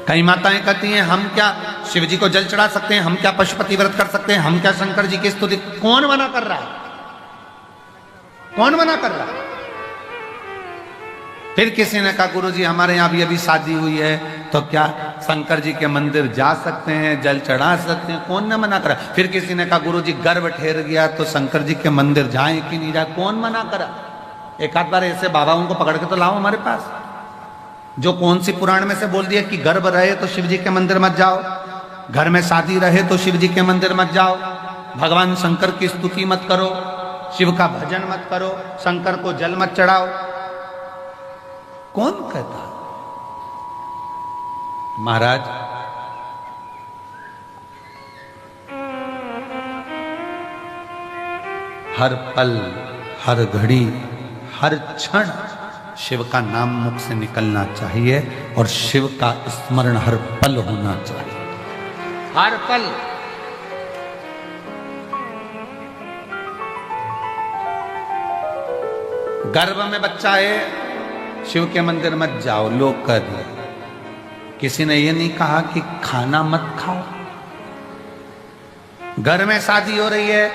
कई माताएं कहती हैं हम क्या शिव जी को जल चढ़ा सकते हैं, हम क्या पशुपति व्रत कर सकते हैं, हम क्या शंकर जी की स्तुति। कौन मना कर रहा है? कौन मना कर रहा है? फिर किसी ने कहा गुरुजी हमारे यहाँ भी अभी शादी हुई है, तो क्या शंकर जी के मंदिर जा सकते हैं, जल चढ़ा सकते हैं? कौन ने मना करा? फिर किसी ने कहा गुरुजी गर्भ ठहर गया तो शंकर जी के मंदिर जाएं कि नहीं जाए? कौन मना करा? एक आध बार ऐसे बाबाओं को पकड़ के तो लाओ हमारे पास, जो कौन सी पुराण में से बोल दिया कि गर्भ रहे तो शिव जी के मंदिर मत जाओ, घर में शादी रहे तो शिव जी के मंदिर मत जाओ, भगवान शंकर की स्तुति मत करो, शिव का भजन मत करो, शंकर को जल मत चढ़ाओ। कौन कहता? महाराज हर पल, हर घड़ी, हर क्षण शिव का नाम मुख से निकलना चाहिए और शिव का स्मरण हर पल होना चाहिए। हर पल। गर्भ में बच्चा है, शिव के मंदिर मत जाओ, लोग कह दिए। किसी ने यह नहीं कहा कि खाना मत खाओ। घर में शादी हो रही है,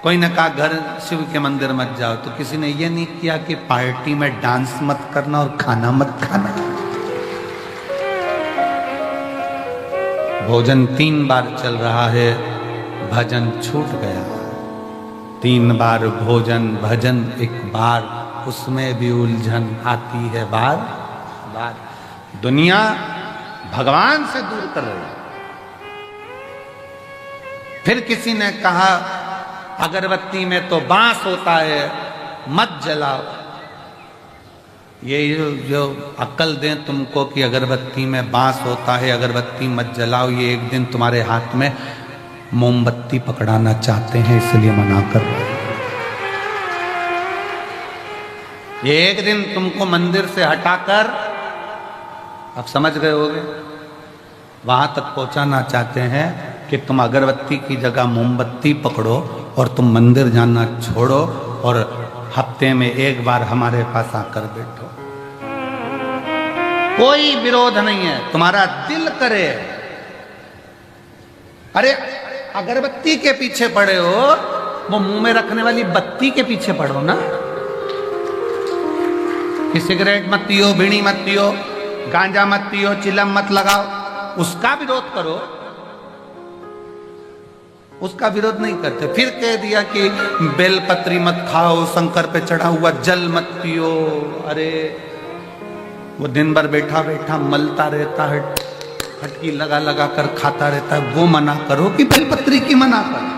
कोई ने कहा घर शिव के मंदिर मत जाओ, तो किसी ने यह नहीं किया कि पार्टी में डांस मत करना और खाना मत खाना। भोजन 3 बार चल रहा है, भजन छूट गया। 3 बार भोजन भजन, 1 बार उसमें भी उलझन आती है बार बार। दुनिया भगवान से दूर कर रही है। फिर किसी ने कहा अगरबत्ती में तो बांस होता है, मत जलाओ। ये जो अक्ल दें तुमको कि अगरबत्ती में बांस होता है, अगरबत्ती मत जलाओ, ये एक दिन तुम्हारे हाथ में मोमबत्ती पकड़ाना चाहते हैं, इसलिए मना कर रहे हैं। ये एक दिन तुमको मंदिर से हटाकर, अब समझ गए होगे, वहां तक पहुंचाना चाहते हैं कि तुम अगरबत्ती की जगह मोमबत्ती पकड़ो और तुम मंदिर जाना छोड़ो और हफ्ते में 1 बार हमारे पास आकर बैठो। कोई विरोध नहीं है, तुम्हारा दिल करे। अरे अगरबत्ती के पीछे पड़े हो, वो मुंह में रखने वाली बत्ती के पीछे पड़ो ना। कि सिगरेट मत पियो, बीड़ी मत पियो, गांजा मत पियो, चिलम मत लगाओ, उसका विरोध करो। उसका विरोध नहीं करते। फिर कह दिया कि बेलपत्री मत खाओ, शंकर पे चढ़ा हुआ जल मत पियो। अरे वो दिन भर बैठा बैठा मलता रहता है, फटकी लगा लगा कर खाता रहता है, वो मना करो कि बेलपत्री की मना करो।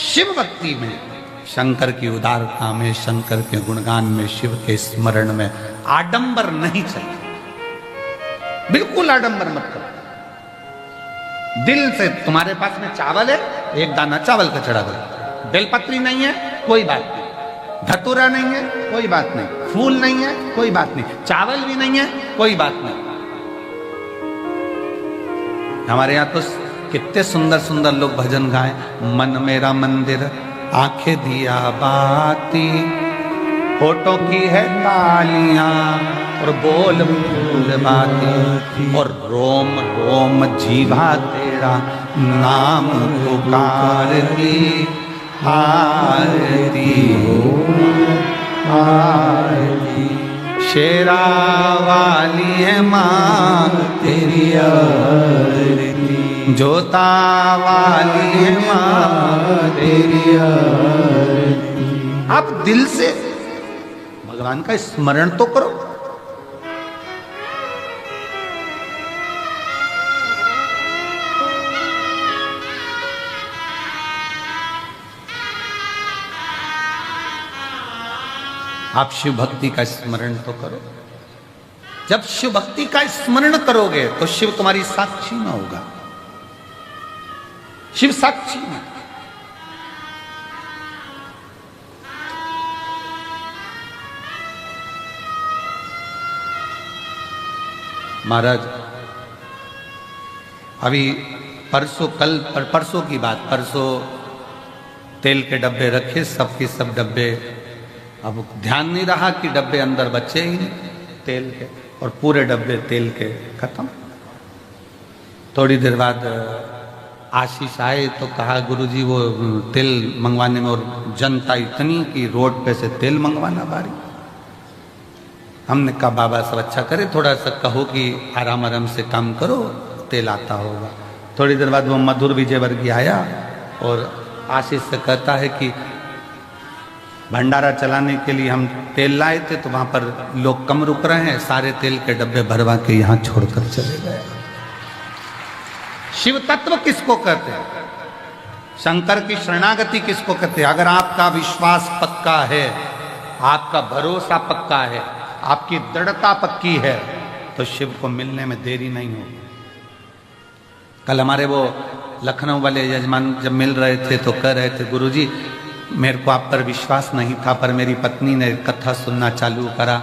शिव भक्ति में, शंकर की उदारता में, शंकर के गुणगान में, शिव के स्मरण में आडंबर नहीं चाहिए। बिल्कुल आडंबर मत करो। दिल से, तुम्हारे पास में चावल है, 1 दाना चावल का चढ़ा दो। बेलपत्री नहीं है, कोई बात नहीं। धतूरा नहीं है, कोई बात नहीं। फूल नहीं है, कोई बात नहीं। चावल भी नहीं है, कोई बात नहीं। हमारे यहाँ तो कितने सुंदर सुंदर लोग भजन गाए। मन मेरा मंदिर, आंखें दिया बाती, होठों की है तालियां और बोल फूल बाती, और रोम रोम जीवा तेरा नाम पुकारती, आरती आरती। शेरा वाली है माँ तेरी आरती, जोता वाली है माँ तेरी आरती। आप दिल से भगवान का स्मरण तो करो। आप शिव भक्ति का स्मरण तो करो। जब शिव भक्ति का स्मरण करोगे तो शिव तुम्हारी साक्षी में होगा। शिव साक्षी में। महाराज अभी परसों की बात, परसों तेल के डब्बे रखे, सबके सब डब्बे, अब ध्यान नहीं रहा कि डब्बे अंदर बचे ही नहीं तेल के। और पूरे डब्बे तेल के खत्म। थोड़ी देर बाद आशीष आए तो कहा गुरुजी वो तेल मंगवाने में, और जनता इतनी कि रोड पे से तेल मंगवाना भारी। हमने कहा बाबा सब अच्छा करे, थोड़ा सा कहो कि आराम आराम से काम करो, तेल आता होगा। थोड़ी देर बाद वो मधुर विजयवर्गीय आया और आशीष से कहता है कि भंडारा चलाने के लिए हम तेल लाए थे, तो वहां पर लोग कम रुक रहे हैं, सारे तेल के डब्बे भरवा के यहाँ छोड़कर चले गए। शिव तत्व किसको कहते हैं? शंकर की शरणागति किसको कहते हैं? अगर आपका विश्वास पक्का है, आपका भरोसा पक्का है, आपकी दृढ़ता पक्की है, तो शिव को मिलने में देरी नहीं होगी। कल हमारे वो लखनऊ वाले यजमान जब मिल रहे थे तो कह रहे थे गुरुजी मेरे को आप पर विश्वास नहीं था, पर मेरी पत्नी ने कथा सुनना चालू करा,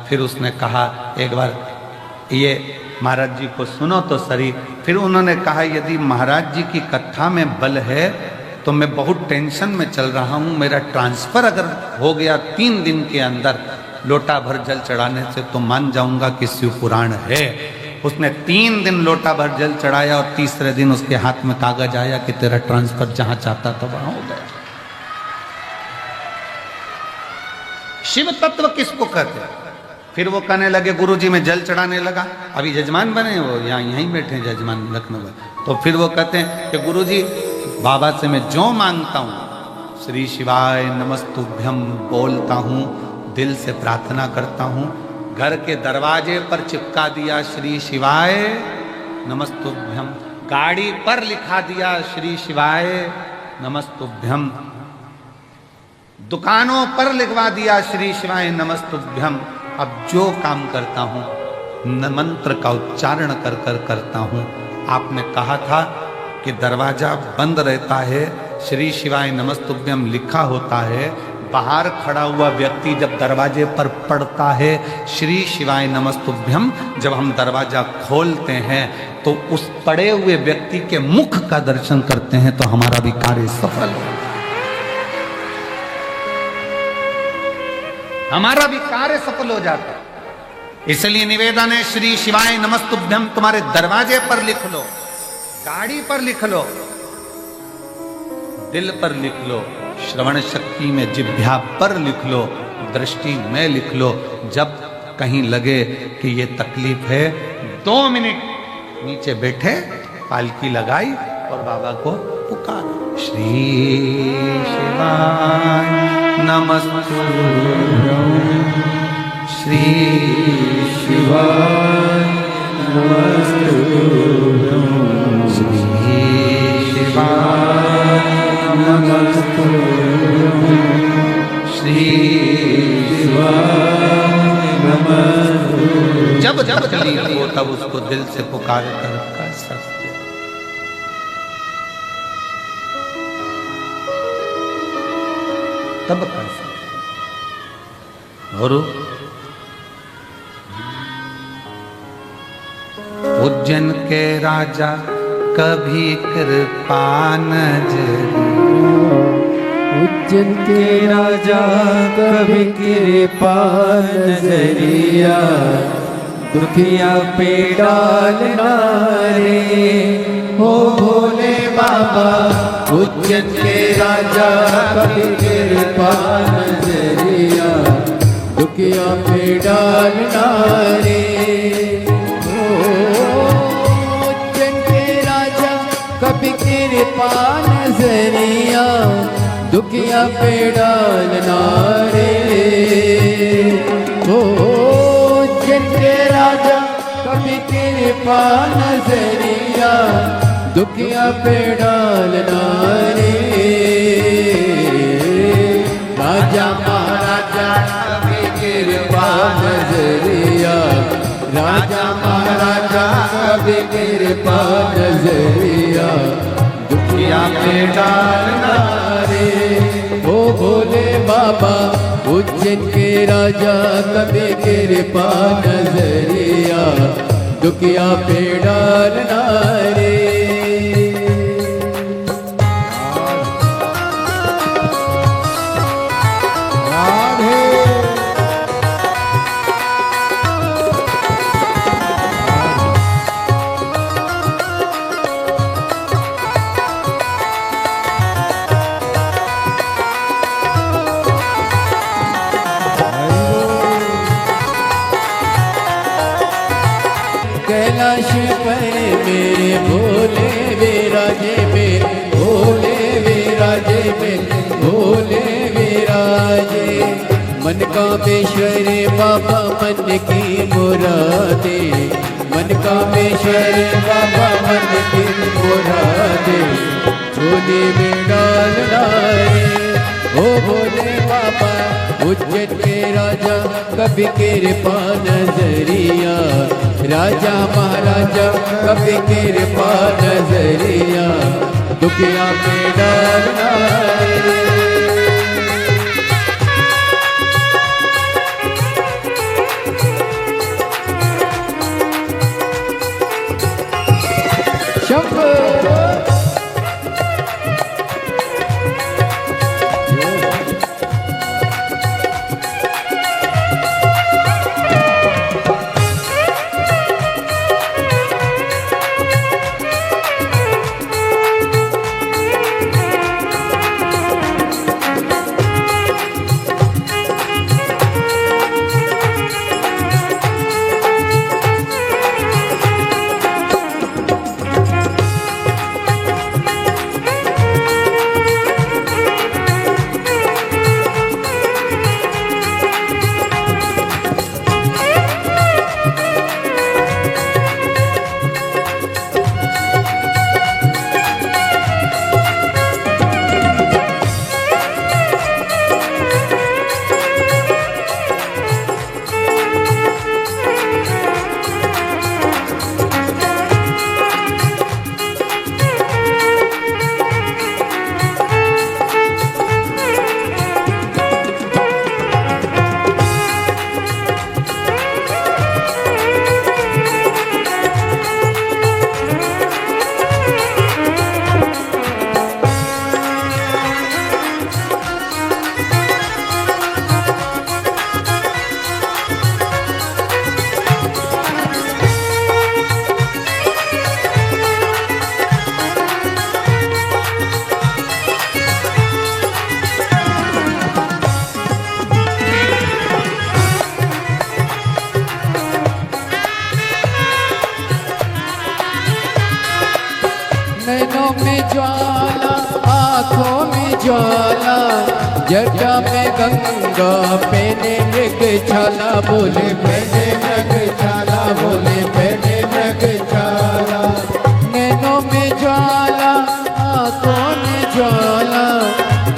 फिर उसने कहा एक बार ये महाराज जी को सुनो तो सही। फिर उन्होंने कहा यदि महाराज जी की कथा में बल है तो मैं बहुत टेंशन में चल रहा हूँ, मेरा ट्रांसफर अगर हो गया 3 दिन के अंदर लोटा भर जल चढ़ाने से तो मान जाऊंगा कि शिव पुराण है। उसने 3 दिन लोटा भर जल चढ़ाया और तीसरे दिन उसके हाथ में कागज आया कि तेरा ट्रांसफर जहां चाहता था वहां हो गया। शिव तत्व किसको कहते हैं? फिर वो कहने लगे गुरुजी मैं जल चढ़ाने लगा, अभी जजमान बने वो यहाँ यहीं बैठे हैं जजमान लखनऊ में। तो फिर वो कहते हैं कि गुरुजी बाबा से मैं जो मांगता हूँ श्री शिवाय नमस्तुभ्यम बोलता हूँ, दिल से प्रार्थना करता हूँ। घर के दरवाजे पर चिपका दिया श्री शिवाय नमस्तुभ्यम, गाड़ी पर लिखा दिया श्री शिवाय नमस्तुभ्यम, दुकानों पर लिखवा दिया श्री शिवाय नमस्तुभ्यम। अब जो काम करता हूं मंत्र का उच्चारण कर कर करता हूं। आपने कहा था कि दरवाजा बंद रहता है, श्री शिवाय नमस्तुभ्यम लिखा होता है, बाहर खड़ा हुआ व्यक्ति जब दरवाजे पर पड़ता है श्री शिवाय नमस्तुभ्यम, जब हम दरवाजा खोलते हैं तो उस पड़े हुए व्यक्ति के मुख का दर्शन करते हैं तो हमारा भी कार्य सफल हो, हमारा भी कार्य सफल हो जाता है। इसलिए निवेदन है श्री शिवाय नमस्तुभ्यम तुम्हारे दरवाजे पर लिख लो, गाड़ी पर लिख लो, दिल पर लिख लो, श्रवण शक्ति में जिह्वा पर लिख लो, दृष्टि में लिख लो। जब कहीं लगे कि ये तकलीफ है 2 मिनट नीचे बैठे, पालकी लगाई और बाबा को पुकारो श्री शिवाय नमस्तुभ्यं, श्री शिवाय नमस्तुभ्यं, श्री शिवाय नमस्तुभ्यं, श्री शिवाय नमस्तुभ्यं। जब जब तकलीफ हो तब उसको दिल से पुकार कर सकते। तब कर सकते। और उज्जैन के राजा कभी कृपा नजरिया, उज्जैन के राजा कभी कृपा नजरिया, दुखिया पे डालना रे हो भोले बाबा। उज्जैन के राजा कभी कृपा नजरिया, दुखिया पे डालना रे। उज्जैन के राजा कभी कृपा नजरिया, दुखिया पे डालना रे। उज्जैन के राजा कभी कृपा नजरिया, दुखिया पे डालना रे। राजा महाराजा कभी कृपा नजरिया, राजा महाराजा कभी कृपा नजरिया, दुखिया पे डालना रे। ओ भोले बाबा उज्जैन के राजा कभी कृपा नजरिया, दुखिया पे डालना रे। कैलाश पर मेरे भोले विराजे, मेरे भोले विराजे, मेरे भोले विराजे। मन कामेश्वर बाबा मन की मुरादे, मन कामेश्वर बाबा मन की मुरादे, झोली में डाल लाए ओ भोले बाबा। उज्जैन के राजा कभी कृपा नजरिया, राजा महाराजा कभी कृपा नजरिया, दुखिया में डाल लाए। नैनों में ज्वाला, आँखों में ज्वाला, जटा में गंगा, पहने मृग छाला, बोले पहने मृग छाला, बोले पहने मृग छाला। नैनों में ज्वाला, आँखों में ज्वाला,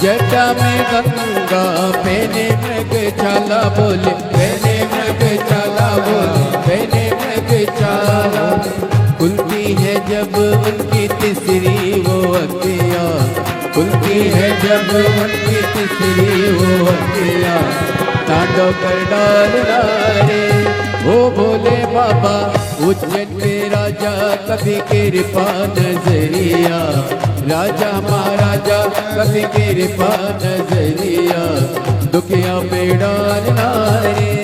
जटा में गंगा, पहने मृग छाला, बोले पहने मृग छाला, बोले पहने मृग छाला। खुलती है जब उनकी तीसरी वो अखियाँ, खुलती है जब उनकी तीसरी वो अखियाँ, तांडव कर डाल रे ओ भोले बाबा। उज्जैन के राजा कभी कृपा नजरिया, राजा महाराजा कभी कृपा नजरिया, दुखिया में डाल रे।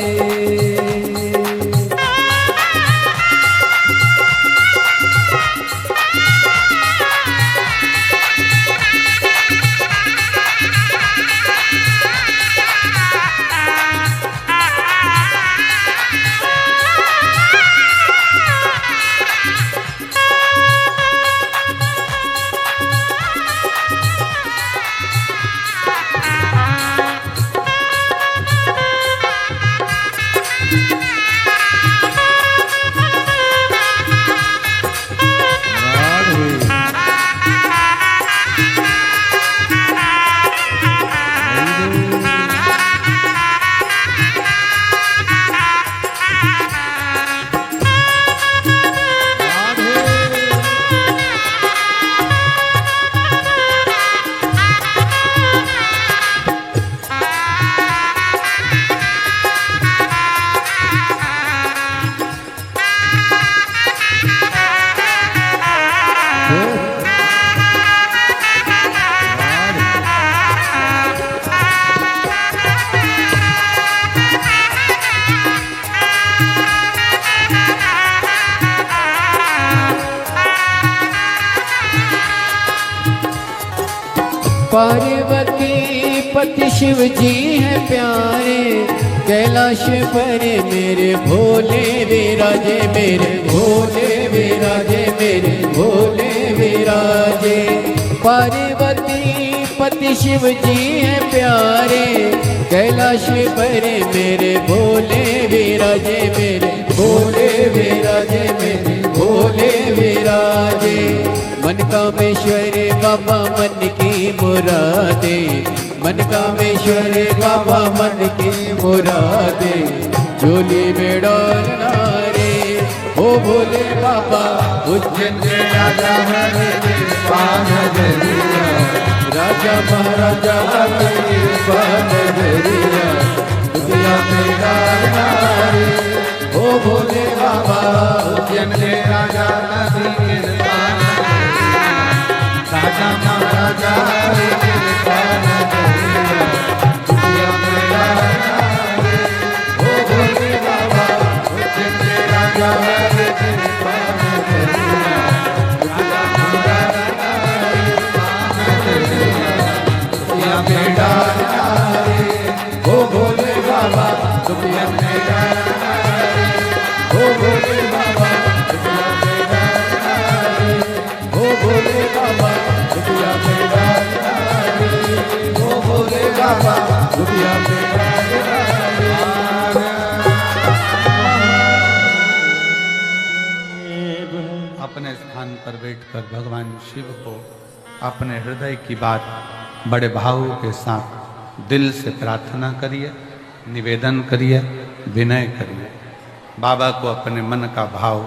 पार्वती पति शिव जी हैं प्यारे, कैलाश पर मेरे भोले विराजे, मेरे भोले विराजे, मेरे भोले विराजे। पार्वती पति शिव जी हैं प्यारे, कैलाश पर मेरे भोले विराजे, मेरे भोले विराजे, मेरे भोले विराजे। मन कामेश्वर बाबा मन की मुरादे, मन कामेश्वर बाबा मन की मुरादे। झोली में डालना रे ओ भोले बाबा, उज्जैन के राजा राजा महाराजा दुनिया में डालना रे ओ भोले बाबा, उज्जैन के राजा राजा महाराजा अपने स्थान पर बैठकर भगवान शिव को अपने हृदय की बात बड़े भाव के साथ दिल से प्रार्थना करिए, निवेदन करिए, विनय करिए। बाबा को अपने मन का भाव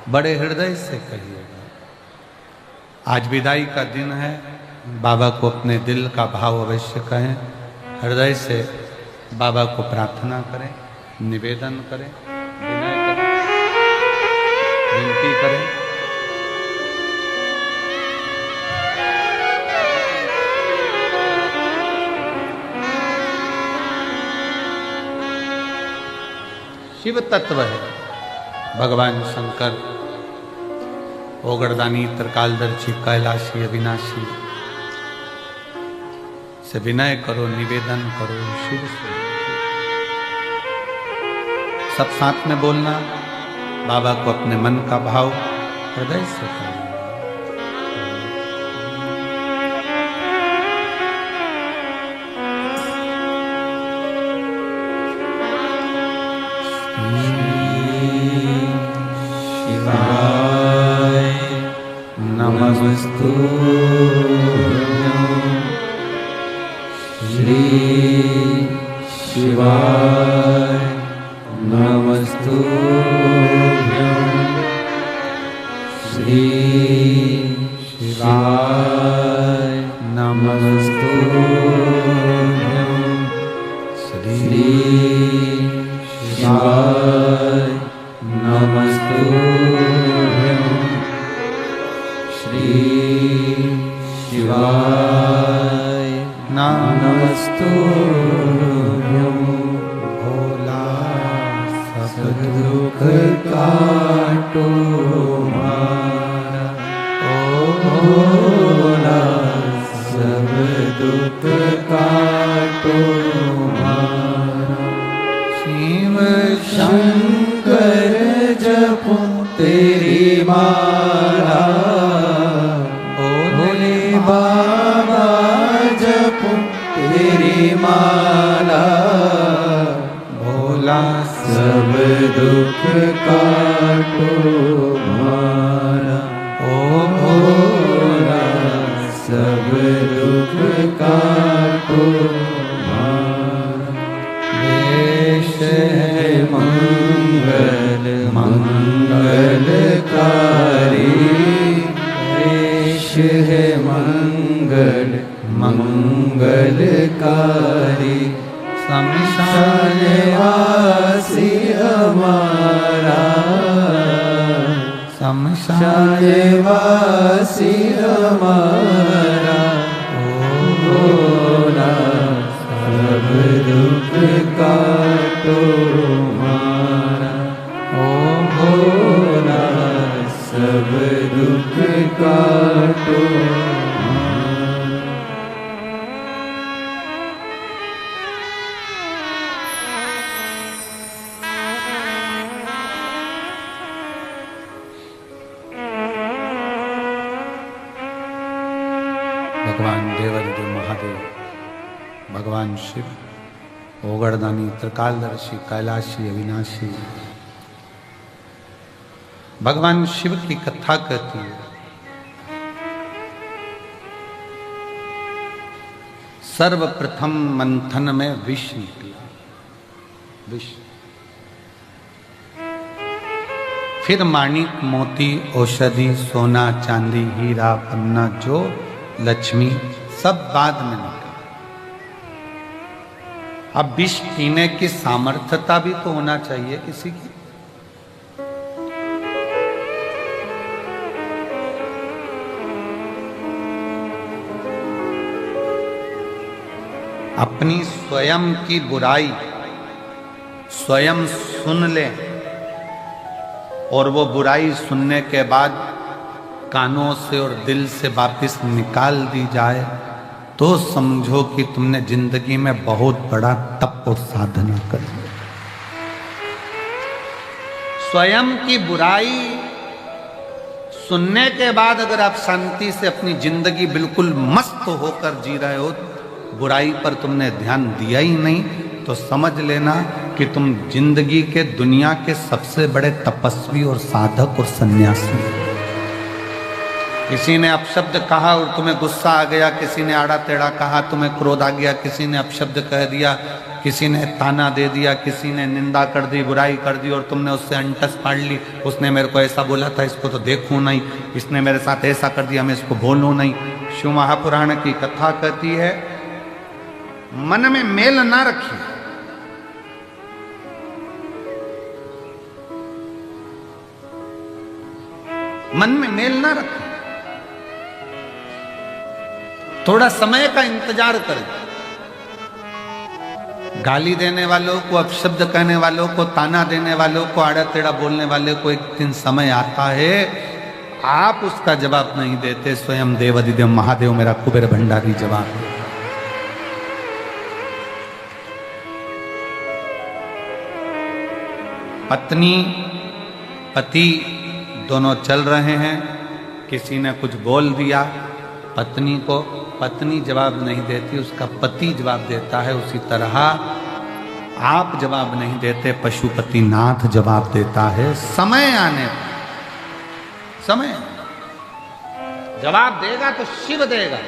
बड़े हृदय से कहिएगा। आज विदाई का दिन है, बाबा को अपने दिल का भाव अवश्य कहें, हृदय से बाबा को प्रार्थना करें, निवेदन करें, विनय करें, विनती करें। शिव तत्व है भगवान शंकर, ओगरदानी, त्रिकालदर्शी, कैलाशी, अविनाशी से विनय करो, निवेदन करो शिव से। सब साथ में बोलना, बाबा को अपने मन का भाव हृदय से करना। नमस्तु श्री शिवाय, नमस्तु श्री शिवाय, नमस्तु श्री शिवाय, नमस्तु श्री शिवाय, नमस्तुभ्यं। भोला सब दुख काटो मारा, ओ भोला सब दुख काटो मारा। शिव शंकर जपो तेरी माला, भोले बाबा जपो तेरी माला। भोला सब दुख काटो मारा, ओ भोला सब दुख काटो मारा। देश है मंगल मंगलकारी, देश है मंगल मंगलकारी। शमशानवासी हमारा, शमशानवासी हमारा। ओ भोला सब दुख काटो मारा, ओ भोला सब दुख काटो मारा। भगवान देवादिदेव महादेव, भगवान शिव, ओगड़दानी, त्रिकालदर्शी, कैलाशी, अविनाशी, भगवान शिव की कथा कहती है। सर्वप्रथम मंथन में विष निकला, विष, फिर माणिक, मोती, औषधि, सोना, चांदी, हीरा, पन्ना, जो लक्ष्मी, सब बाद में निकला। अब विष पीने की सामर्थ्यता भी तो होना चाहिए किसी की। अपनी स्वयं की बुराई स्वयं सुन ले और वो बुराई सुनने के बाद कानों से और दिल से वापस निकाल दी जाए तो समझो कि तुमने जिंदगी में बहुत बड़ा तप और साधना कर ली। स्वयं की बुराई सुनने के बाद अगर आप शांति से अपनी जिंदगी बिल्कुल मस्त होकर जी रहे हो, बुराई पर तुमने ध्यान दिया ही नहीं, तो समझ लेना कि तुम जिंदगी के दुनिया के सबसे बड़े तपस्वी और साधक और सन्यासी। किसी ने अपशब्द कहा और तुम्हें गुस्सा आ गया, किसी ने आड़ा टेढ़ा कहा, तुम्हें क्रोध आ गया, किसी ने अपशब्द कह दिया, किसी ने ताना दे दिया, किसी ने निंदा कर दी, बुराई कर दी और तुमने उससे अंटस फाड़ ली। उसने मेरे को ऐसा बोला था, इसको तो देखूं नहीं, इसने मेरे साथ ऐसा कर दिया, मैं इसको बोलूं नहीं। शिव महापुराण की कथा कहती है, मन में मेल ना रखिए, मन में मेल ना रखें, थोड़ा समय का इंतजार करें। गाली देने वालों को, अपशब्द कहने वालों को, ताना देने वालों को, आड़ा टेढ़ा बोलने वाले को एक दिन समय आता है, आप उसका जवाब नहीं देते, स्वयं देवादिदेव महादेव मेरा कुबेर भंडारी जवाब दे। पत्नी पति दोनों चल रहे हैं, किसी ने कुछ बोल दिया पत्नी को, पत्नी जवाब नहीं देती, उसका पति जवाब देता है। उसी तरह आप जवाब नहीं देते, पशुपति नाथ जवाब देता है। समय आने पर, समय जवाब देगा तो शिव देगा,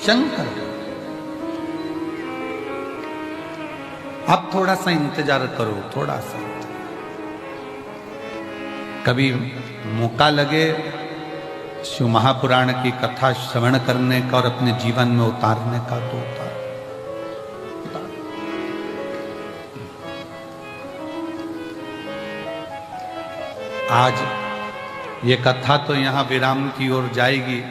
शंकर। अब थोड़ा सा इंतजार करो, थोड़ा सा। कभी मौका लगे शिव महापुराण की कथा श्रवण करने का और अपने जीवन में उतारने का तो उतार। आज ये कथा तो यहां विराम की ओर जाएगी।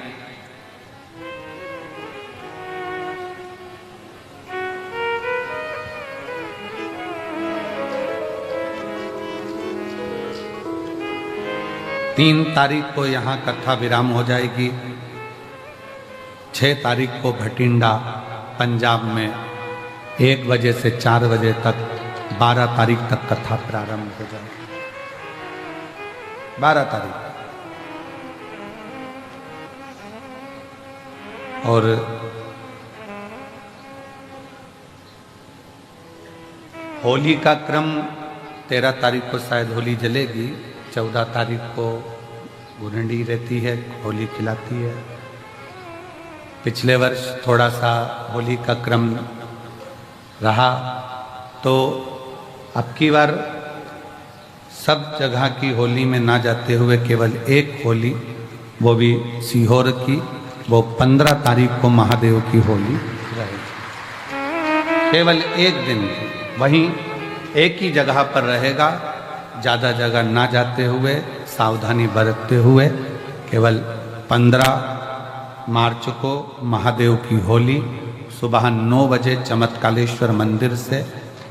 तीन तारीख को यहाँ कथा विराम हो जाएगी। 6 तारीख को भटिंडा पंजाब में 1 बजे से 4 बजे तक 12 तारीख तक कथा प्रारंभ हो जाएगी। 12 तारीख और होली का क्रम 13 तारीख को शायद होली जलेगी, 14 तारीख को गुरंडी रहती है, होली खिलाती है। पिछले वर्ष थोड़ा सा होली का क्रम रहा, तो अब की बार सब जगह की होली में ना जाते हुए केवल एक होली, वो भी सीहोर की, वो 15 तारीख को महादेव की होली रहेगी। केवल एक दिन वहीं एक ही जगह पर रहेगा, ज़्यादा जगह ना जाते हुए, सावधानी बरतते हुए। केवल 15 मार्च को महादेव की होली सुबह 9 बजे चमत्कालेश्वर मंदिर से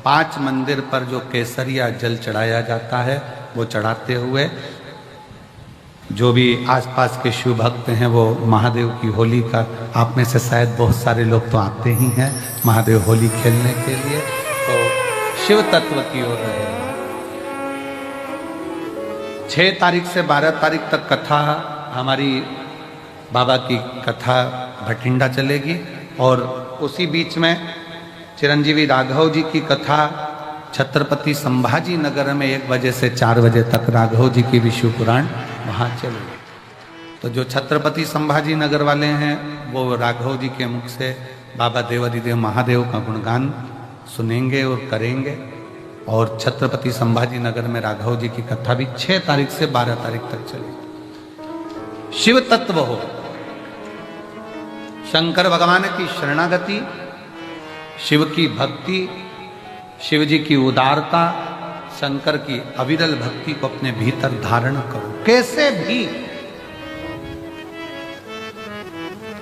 5 मंदिर पर जो केसरिया जल चढ़ाया जाता है वो चढ़ाते हुए जो भी आसपास के शिव भक्त हैं वो महादेव की होली का, आप में से शायद बहुत सारे लोग तो आते ही हैं महादेव होली खेलने के लिए, तो शिव तत्व की ओर रहेगा। 6 तारीख से 12 तारीख तक कथा, हमारी बाबा की कथा भटिंडा चलेगी। और उसी बीच में चिरंजीवी राघव जी की कथा छत्रपति संभाजी नगर में 1 बजे से 4 बजे तक राघव जी की विष्णु पुराण वहाँ चलेगी। तो जो छत्रपति संभाजी नगर वाले हैं वो राघव जी के मुख से बाबा देवाधिदेव महादेव का गुणगान सुनेंगे और करेंगे। और छत्रपति संभाजी नगर में राघव जी की कथा भी 6 तारीख से 12 तारीख तक चलेगी। शिव तत्व हो, शंकर भगवान की शरणागति, शिव की भक्ति, शिव जी की उदारता, शंकर की अविरल भक्ति को अपने भीतर धारण करो। कैसे भी,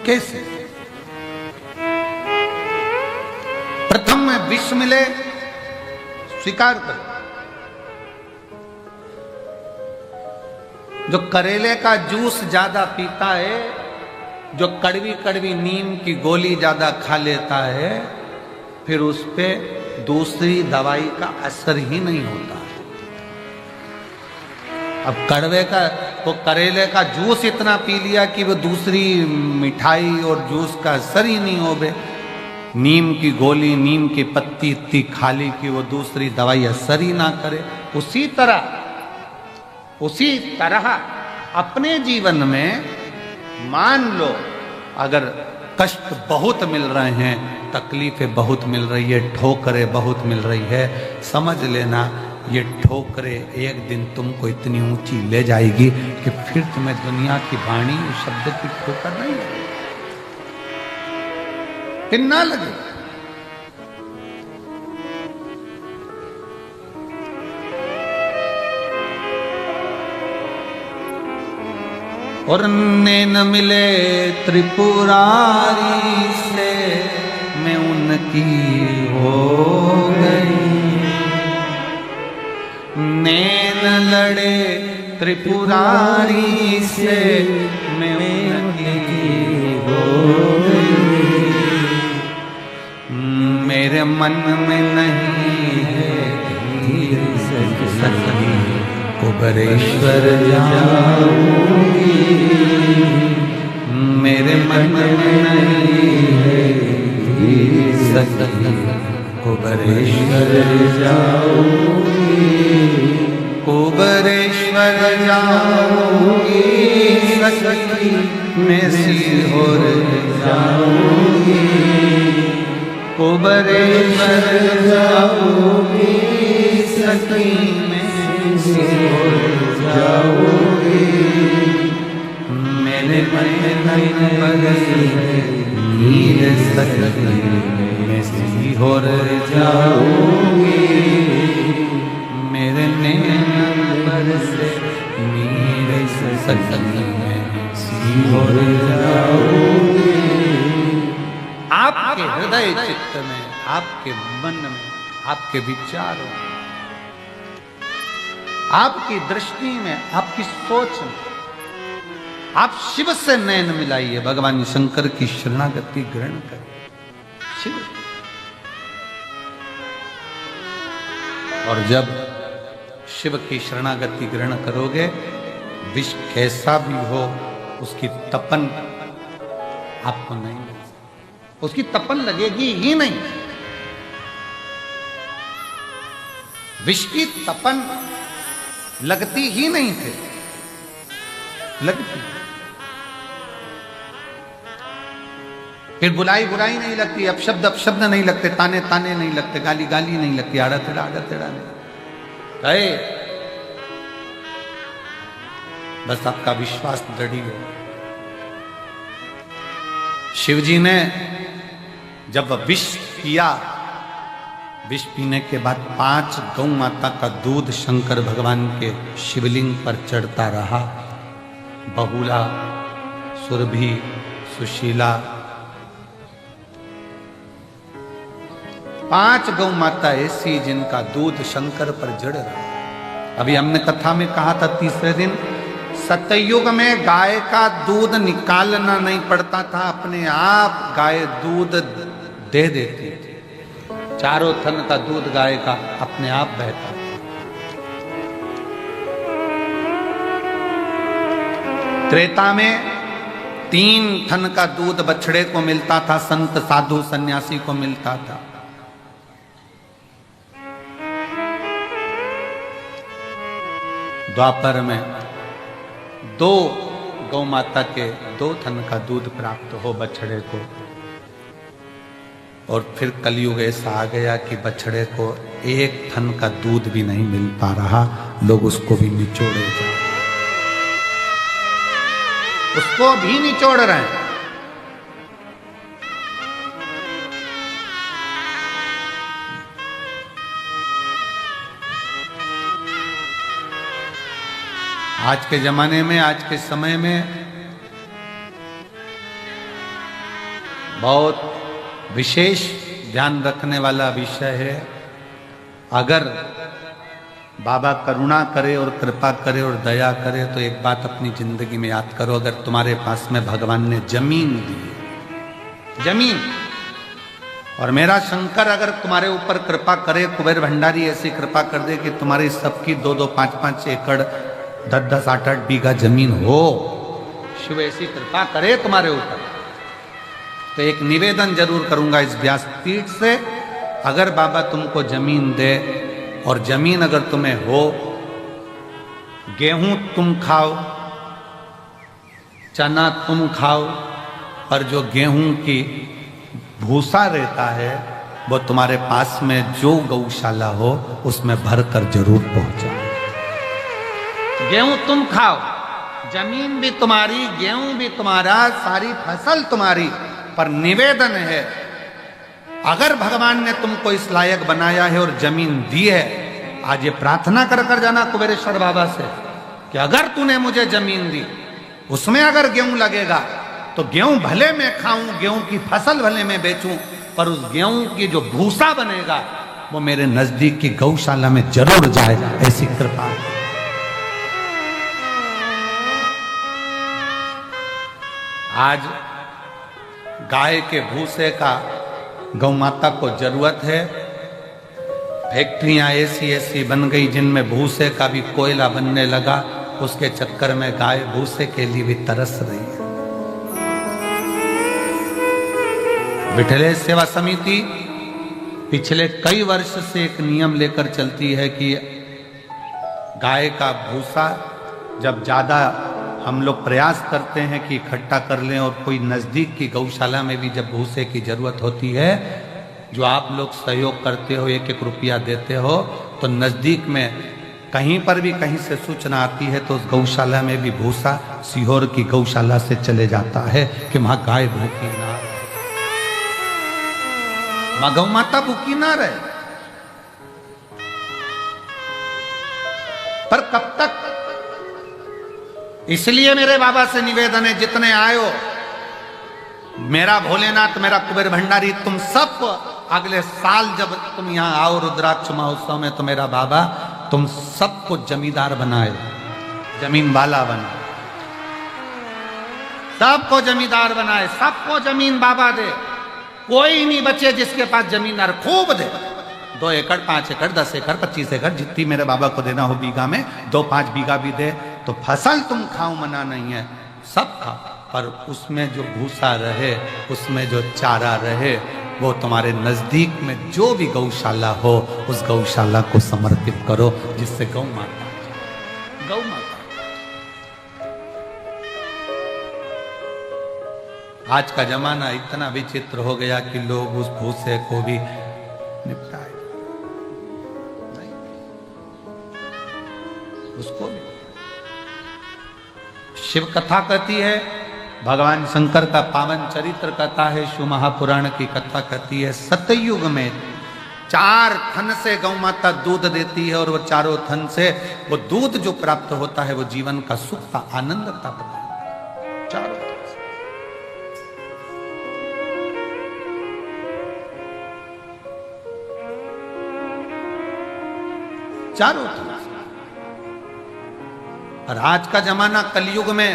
कैसे प्रथम में विष मिले स्वीकार करो। जो करेले का जूस ज्यादा पीता है, जो कड़वी कड़वी नीम की गोली ज्यादा खा लेता है, फिर उस पे दूसरी दवाई का असर ही नहीं होता है। अब कड़वे का वो करेले का जूस इतना पी लिया कि वो दूसरी मिठाई और जूस का असर ही नहीं हो बे। नीम की गोली, नीम की पत्ती इतनी खाली कि वो दूसरी दवाई असर ही ना करे। उसी तरह अपने जीवन में मान लो अगर कष्ट बहुत मिल रहे हैं, तकलीफें बहुत मिल रही है, ठोकरें बहुत मिल रही है, समझ लेना ये ठोकरें एक दिन तुमको इतनी ऊंची ले जाएगी कि फिर तुम्हें दुनिया की वाणी शब्द की ठोकर नहीं लगेगी, फिर ना लगे। और नैन मिले त्रिपुरारी से मैं उनकी हो गई, नैन लड़े त्रिपुरारी से मैं उनकी हो गई। मेरे मन में नहीं है सखी कुबरेश्वर जाऊंगी, मेरे मन में नहीं है सखी कुबरेश्वर जाऊंगी, कुबरेश्वर जाऊंगी सखी मैं सीहोर जाऊंगी, कुबरेश्वर जाऊंगी सखी मैं सीहोर जाऊंगी। मेरे मन में बरसी नीर सखी मैं सीहोर जाऊंगी, मेरे नैन बरसे नीर सखी मैं सीहोर जाऊंगी। आपके हृदय चित्त में, आपके मन में, आपके विचारों में, आपकी दृष्टि में, आपकी सोच में आप शिव से नयन मिलाइए, भगवान शंकर की शरणागति ग्रहण करें। शिव, और जब शिव की शरणागति ग्रहण करोगे, विष कैसा भी हो उसकी तपन आपको नहीं, उसकी तपन लगेगी ही नहीं। विष की तपन लगती ही नहीं थे, लगती फिर बुलाई बुराई नहीं लगती, अपशब्द नहीं लगते, ताने ताने नहीं लगते, गाली गाली नहीं लगती, आड़ा तेड़ा नहीं गए। बस आपका विश्वास दृढ़ हो। शिवजी ने जब विष पिया, विष पीने के बाद 5 गौ माता का दूध शंकर भगवान के शिवलिंग पर चढ़ता रहा। बहुला, सुरभि, सुशीला, 5 गौ माता ऐसी जिनका दूध शंकर पर जड़ रहा। अभी हमने कथा में कहा था तीसरे दिन, सतयुग में गाय का दूध निकालना नहीं पड़ता था, अपने आप गाय दूध दे देती थी। चारों थन का दूध गाय का अपने आप बहता था। त्रेता में 3 थन का दूध बछड़े को मिलता था, संत साधु सन्यासी को मिलता था। द्वापर में 2 गौ माता के 2 थन का दूध प्राप्त हो बछड़े को। और फिर कलयुग ऐसा आ गया कि बछड़े को 1 थन का दूध भी नहीं मिल पा रहा, लोग उसको भी निचोड़े जा रहे, उसको भी निचोड़ रहे हैं। आज के जमाने में, आज के समय में बहुत विशेष ध्यान रखने वाला विषय है। अगर बाबा करुणा करे और कृपा करे और दया करे तो एक बात अपनी जिंदगी में याद करो, अगर तुम्हारे पास में भगवान ने जमीन दी, जमीन, और मेरा शंकर अगर तुम्हारे ऊपर कृपा करे, कुबेर भंडारी ऐसी कृपा कर दे कि तुम्हारी सबकी 2-2, 5-5 एकड़, 10-10, 8-8 बीघा जमीन हो, शिव ऐसी कृपा करे तुम्हारे ऊपर, तो एक निवेदन जरूर करूंगा इस व्यासपीठ से, अगर बाबा तुमको जमीन दे और जमीन अगर तुम्हें हो, गेहूं तुम खाओ, चना तुम खाओ, और जो गेहूं की भूसा रहता है वो तुम्हारे पास में जो गौशाला हो उसमें भरकर जरूर पहुंचाओ। गेहूं तुम खाओ, जमीन भी तुम्हारी, गेहूं भी तुम्हारा, सारी फसल तुम्हारी, पर निवेदन है, अगर भगवान ने तुमको इस लायक बनाया है और जमीन दी है, आज ये प्रार्थना कर कर जाना कुबेरेश्वर बाबा से कि अगर तूने मुझे जमीन दी, उसमें अगर गेहूं लगेगा तो गेहूं भले मैं खाऊं, गेहूं की फसल भले मैं बेचूं, पर उस गेहूं की जो भूसा बनेगा वो मेरे नजदीक की गौशाला में जरूर जाए, ऐसी कृपा है। आज गाय के भूसे का गौ माता को जरूरत है। फैक्ट्रियां ऐसी ऐसी बन गई जिनमें भूसे का भी कोयला बनने लगा, उसके चक्कर में गाय भूसे के लिए भी तरस रही है। विठलेश सेवा समिति पिछले कई वर्ष से एक नियम लेकर चलती है कि गाय का भूसा जब ज्यादा हम लोग प्रयास करते हैं कि इकट्ठा कर लें, और कोई नजदीक की गौशाला में भी जब भूसे की जरूरत होती है, जो आप लोग सहयोग करते हो, 1-1 रुपया देते हो, तो नजदीक में कहीं पर भी कहीं से सूचना आती है तो उस गौशाला में भी भूसा सीहोर की गौशाला से चले जाता है कि वहां गाय भूखी ना रहे, वहां गौ माता भूखी ना रहे। पर कब तक? इसलिए मेरे बाबा से निवेदन है, जितने आयो, मेरा भोलेनाथ, मेरा कुबेर भंडारी, तुम सब अगले साल जब तुम यहां आओ रुद्राक्ष महोत्सव में, तो मेरा बाबा तुम सबको जमींदार बनाए, जमीन वाला बनाए, सबको जमींदार बनाए, सबको जमीन बाबा दे, कोई नहीं बचे जिसके पास जमींदार, खूब दे, 2 एकड़, 5 एकड़, 10 एकड़, 25 एकड़, जितनी मेरे बाबा को देना हो बीघा में, 2-5 बीघा भी दे, तो फसल तुम खाओ, मना नहीं है, सब खाओ, पर उसमें जो भूसा रहे, उसमें जो चारा रहे, वो तुम्हारे नजदीक में जो भी गौशाला हो, उस गौशाला को समर्पित करो, जिससे गौ माता, गौ माता। आज का जमाना इतना विचित्र हो गया कि लोग उस भूसे को भी निपटाए, उसको भी। शिव कथा कहती है, भगवान शंकर का पावन चरित्र कथा है, शिव महापुराण की कथा कहती है, सतयुग में 4 थन से गौ माता दूध देती है, और वो चारों थन से वो दूध जो प्राप्त होता है वो जीवन का सुख का आनंद प्राप्त होता है, चारों थन से। चारों थन से। और आज का जमाना कलयुग में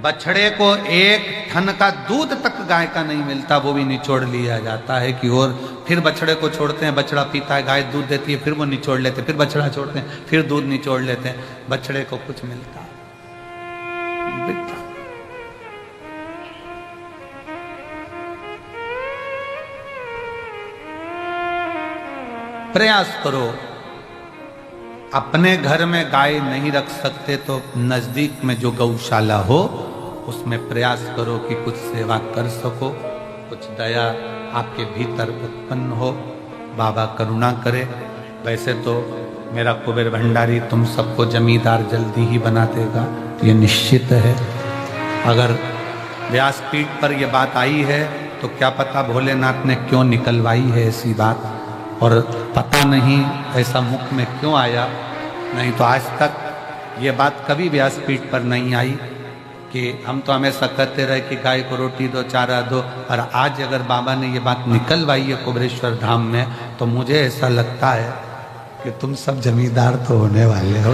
बछड़े को 1 थन का दूध तक गाय का नहीं मिलता, वो भी निचोड़ लिया जाता है कि और फिर बछड़े को छोड़ते हैं, बछड़ा पीता है, गाय दूध देती है, फिर वो निचोड़ लेते हैं, फिर बछड़ा छोड़ते हैं, फिर दूध निचोड़ लेते हैं, बछड़े को कुछ मिलता है, बेटा प्रयास करो, अपने घर में गाय नहीं रख सकते तो नजदीक में जो गौशाला हो उसमें प्रयास करो कि कुछ सेवा कर सको, कुछ दया आपके भीतर उत्पन्न हो, बाबा करुणा करे। वैसे तो मेरा कुबेर भंडारी तुम सबको जमींदार जल्दी ही बना देगा, ये निश्चित है। अगर व्यासपीठ पर यह बात आई है तो क्या पता भोलेनाथ ने क्यों निकलवाई है ऐसी बात, और पता नहीं ऐसा मुख में क्यों आया, नहीं तो आज तक ये बात कभी व्यासपीठ पर नहीं आई कि हम तो हमेशा कहते रहे कि गाय को रोटी दो, चारा दो, और आज अगर बाबा ने ये बात निकलवाई है कुबेरेश्वर धाम में तो मुझे ऐसा लगता है कि तुम सब जमींदार तो होने वाले हो।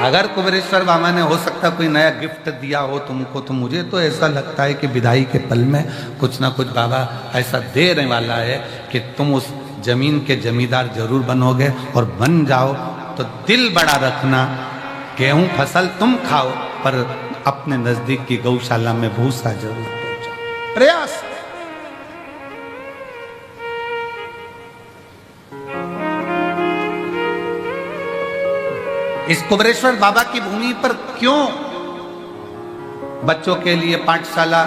अगर कुबेरेश्वर बाबा ने हो सकता कोई नया गिफ्ट दिया हो तुमको, तो मुझे तो ऐसा लगता है कि विदाई के पल में कुछ ना कुछ बाबा ऐसा देने वाला है कि तुम उस जमीन के जमींदार जरूर बनोगे, और बन जाओ तो दिल बड़ा रखना, गेहूं फसल तुम खाओ पर अपने नजदीक की गौशाला में भूसा जरूर पहुंचाओ। प्रयास इस कुबेरेश्वर बाबा की भूमि पर क्यों बच्चों के लिए पाठशाला,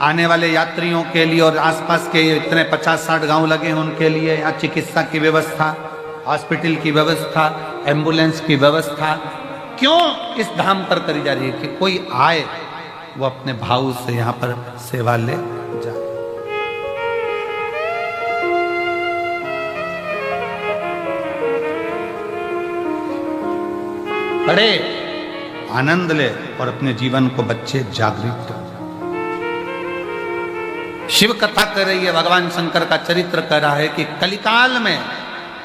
आने वाले यात्रियों के लिए और आसपास के इतने 50-60 गांव लगे हैं उनके लिए यहाँ चिकित्सा की व्यवस्था, हॉस्पिटल की व्यवस्था, एम्बुलेंस की व्यवस्था क्यों इस धाम पर करी जा रही है कि कोई आए वो अपने भाव से यहाँ पर सेवा ले जाए। पढ़े, आनंद ले और अपने जीवन को बच्चे जागृत कर। शिव कथा कर रही है, भगवान शंकर का चरित्र कर रहा है कि कलिकाल में,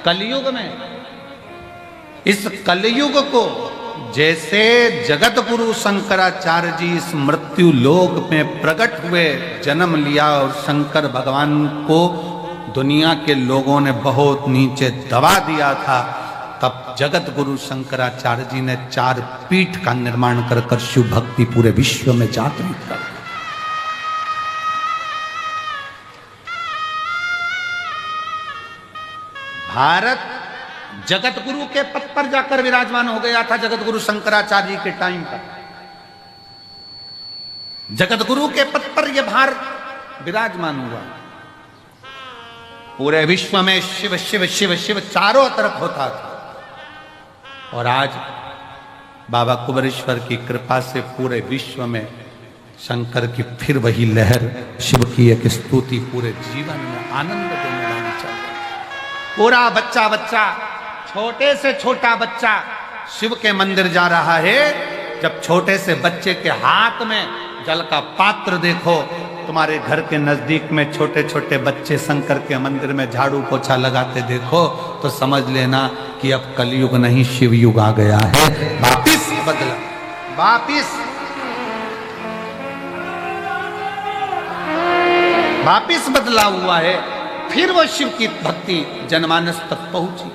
कलयुग में, इस कलयुग को जैसे जगत गुरु शंकराचार्य जी इस मृत्यु लोक में प्रकट हुए, जन्म लिया और शंकर भगवान को दुनिया के लोगों ने बहुत नीचे दबा दिया था, तब जगत गुरु शंकराचार्य जी ने 4 पीठ का निर्माण कर शिव भक्ति पूरे विश्व में जागृत कर। भारत जगत गुरु के पद पर जाकर विराजमान हो गया था। जगत गुरु शंकराचार्य जी के टाइम पर जगत गुरु के पद पर यह भारत विराजमान हुआ। पूरे विश्व में शिव शिव शिव शिव चारों तरफ होता था, और आज बाबा कुबेरेश्वर की कृपा से पूरे विश्व में शंकर की फिर वही लहर, शिव की एक स्तुति पूरे जीवन में आनंद देने वाली चल रही। पूरा बच्चा बच्चा, छोटे से छोटा बच्चा शिव के मंदिर जा रहा है। जब छोटे से बच्चे के हाथ में जल का पात्र देखो, तुम्हारे घर के नजदीक में छोटे छोटे बच्चे शंकर के मंदिर में झाड़ू पोछा लगाते देखो, तो समझ लेना कि अब कलयुग नहीं शिव युग आ गया है। वापिस बदला, वापिस बदला हुआ है। फिर वो शिव की भक्ति जनमानस तक पहुंची,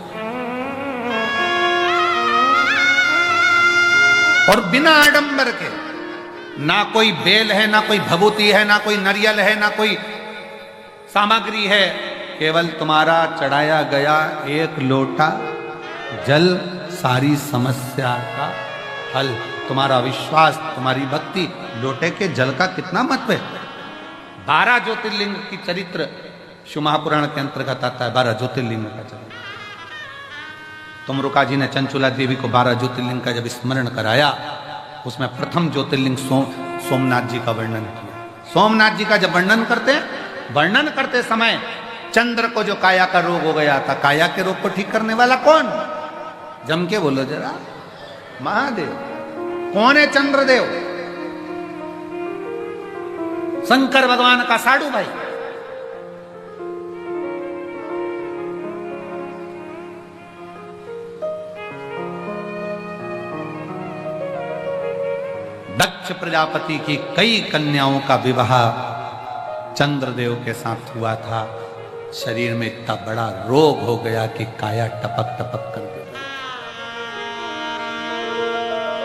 और बिना आडंबर के, ना कोई बेल है, ना कोई भभूति है, ना कोई नारियल है, ना कोई सामग्री है, केवल तुम्हारा चढ़ाया गया एक लोटा जल सारी समस्या का हल। तुम्हारा विश्वास, तुम्हारी भक्ति, लोटे के जल का कितना महत्व है। 12 ज्योतिर्लिंग की चरित्र शिव महापुराण के अंतर्गत आता है। 12 ज्योतिर्लिंग का चरित्र। तुमरुका जी ने चंचुला देवी को 12 ज्योतिर्लिंग का जब स्मरण कराया, उसमें प्रथम ज्योतिर्लिंग सोमनाथ जी का वर्णन किया। सोमनाथ जी का जब वर्णन करते समय चंद्र को जो काया का रोग हो गया था, काया के रोग को ठीक करने वाला कौन? जम के बोलो जरा, महादेव। कौन है चंद्रदेव? शंकर भगवान का साडू भाई। दक्ष प्रजापति की कई कन्याओं का विवाह चंद्रदेव के साथ हुआ था। शरीर में इतना बड़ा रोग हो गया कि काया टपक टपक कर दे।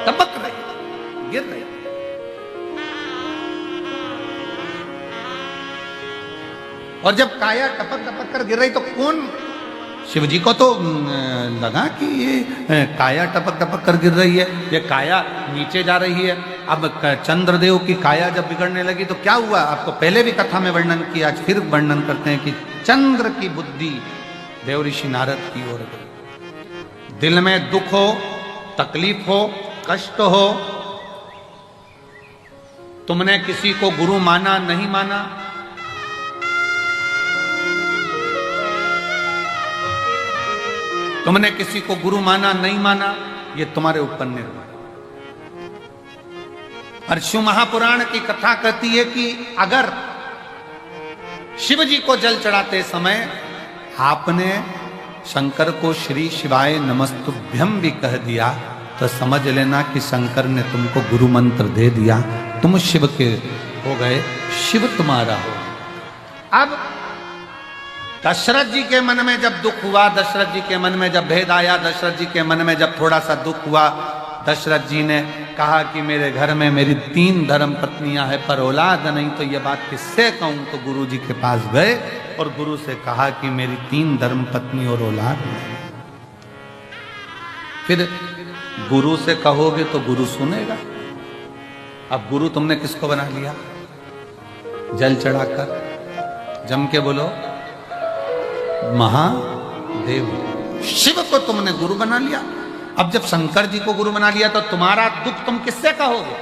टपक रही, गिर रही। और जब काया टपक टपक कर गिर रही तो कौन, शिव जी को तो लगा कि ये काया टपक टपक कर गिर रही है, ये काया नीचे जा रही है। अब चंद्रदेव की काया जब बिगड़ने लगी तो क्या हुआ, आपको पहले भी कथा में वर्णन किया, आज फिर वर्णन करते हैं कि चंद्र की बुद्धि देव ऋषि नारद की ओर गई। दिल में दुख हो, तकलीफ हो, कष्ट हो, तुमने किसी को गुरु माना नहीं माना, तुमने किसी को गुरु माना नहीं माना, ये तुम्हारे ऊपर निर्भर। और शिव महापुराण की कथा कहती है कि अगर शिव जी को जल चढ़ाते समय आपने शंकर को श्री शिवाय नमस्तुभ्यम भी कह दिया तो समझ लेना कि शंकर ने तुमको गुरु मंत्र दे दिया, तुम शिव के हो गए, शिव तुम्हारा हो। अब दशरथ जी के मन में जब दुख हुआ, दशरथ जी के मन में जब भेद आया, दशरथ जी के मन में जब थोड़ा सा दुख हुआ, दशरथ जी ने कहा कि मेरे घर में मेरी 3 धर्म पत्नियां हैं पर औलाद नहीं, तो ये बात किससे कहूं। तो गुरु जी के पास गए और गुरु से कहा कि मेरी 3 धर्म पत्नी और औलाद नहीं। फिर गुरु से कहोगे तो गुरु सुनेगा। अब गुरु तुमने किसको बना लिया, जल चढ़ाकर, जम के बोलो महादेव, शिव को तुमने गुरु बना लिया। अब जब शंकर जी को गुरु बना लिया तो तुम्हारा दुख तुम किससे कहोगे,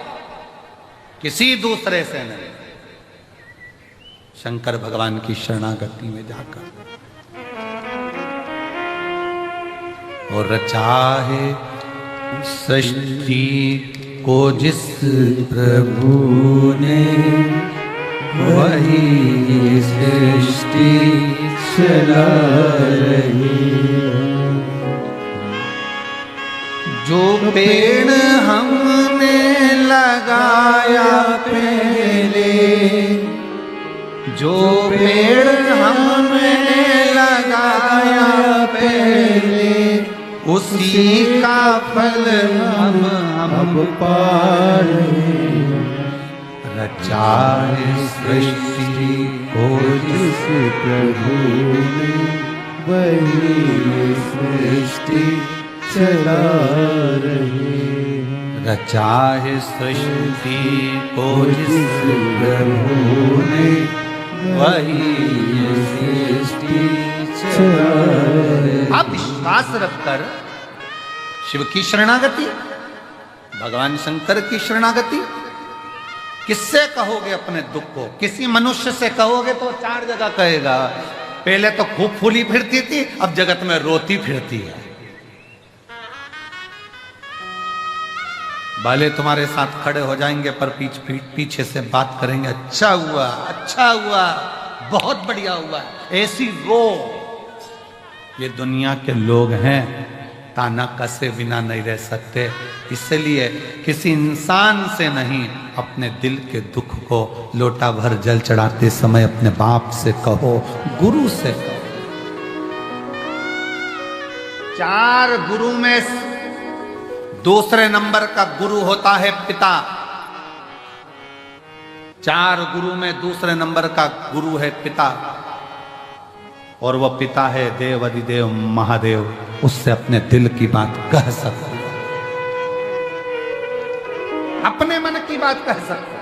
किसी दूसरे से नहीं, शंकर भगवान की शरणागति में जाकर। और रचाहे सृष्टि को जिस प्रभु ने, वही सृष्टि चला रही। जो पेड़ हमने लगाया पहले, जो पेड़ हमने लगाया पहले, उसी का फल हम पा रहे। रचा है सृष्टि को जिस प्रभु ने, वही सृष्टि चला रही। रचा है सृष्टि को जिस प्रभु ने, वही सृष्टि चला रही। आप विश्वास रखकर शिव की शरणागति, भगवान शंकर की शरणागति, किससे कहोगे अपने दुख को, किसी मनुष्य से कहोगे तो 4 जगह कहेगा। पहले तो खूब फूली फिरती थी, अब जगत में रोती फिरती है। भले तुम्हारे साथ खड़े हो जाएंगे पर पीछे से बात करेंगे, अच्छा हुआ, अच्छा हुआ, बहुत बढ़िया हुआ, ऐसी रो। ये दुनिया के लोग हैं, ताना कसे बिना नहीं रह सकते। इसलिए किसी इंसान से नहीं, अपने दिल के दुख को लोटा भर जल चढ़ाते समय अपने बाप से कहो, गुरु से कहो। 4 गुरु में दूसरे नंबर का गुरु होता है पिता। 4 गुरु में दूसरे नंबर का गुरु है पिता, और वह पिता है देव अधिदेव महादेव। उससे अपने दिल की बात कह सकते, अपने मन की बात कह सकते।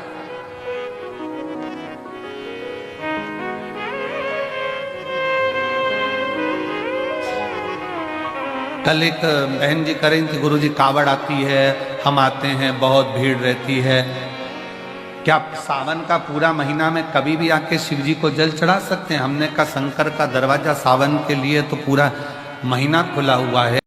कल एक बहन जी करें कि गुरुजी कावड़ आती है, हम आते हैं, बहुत भीड़ रहती है, क्या सावन का पूरा महीना में कभी भी आके शिव जी को जल चढ़ा सकते हैं? हमने कहा शंकर का दरवाजा सावन के लिए तो पूरा महीना खुला हुआ है।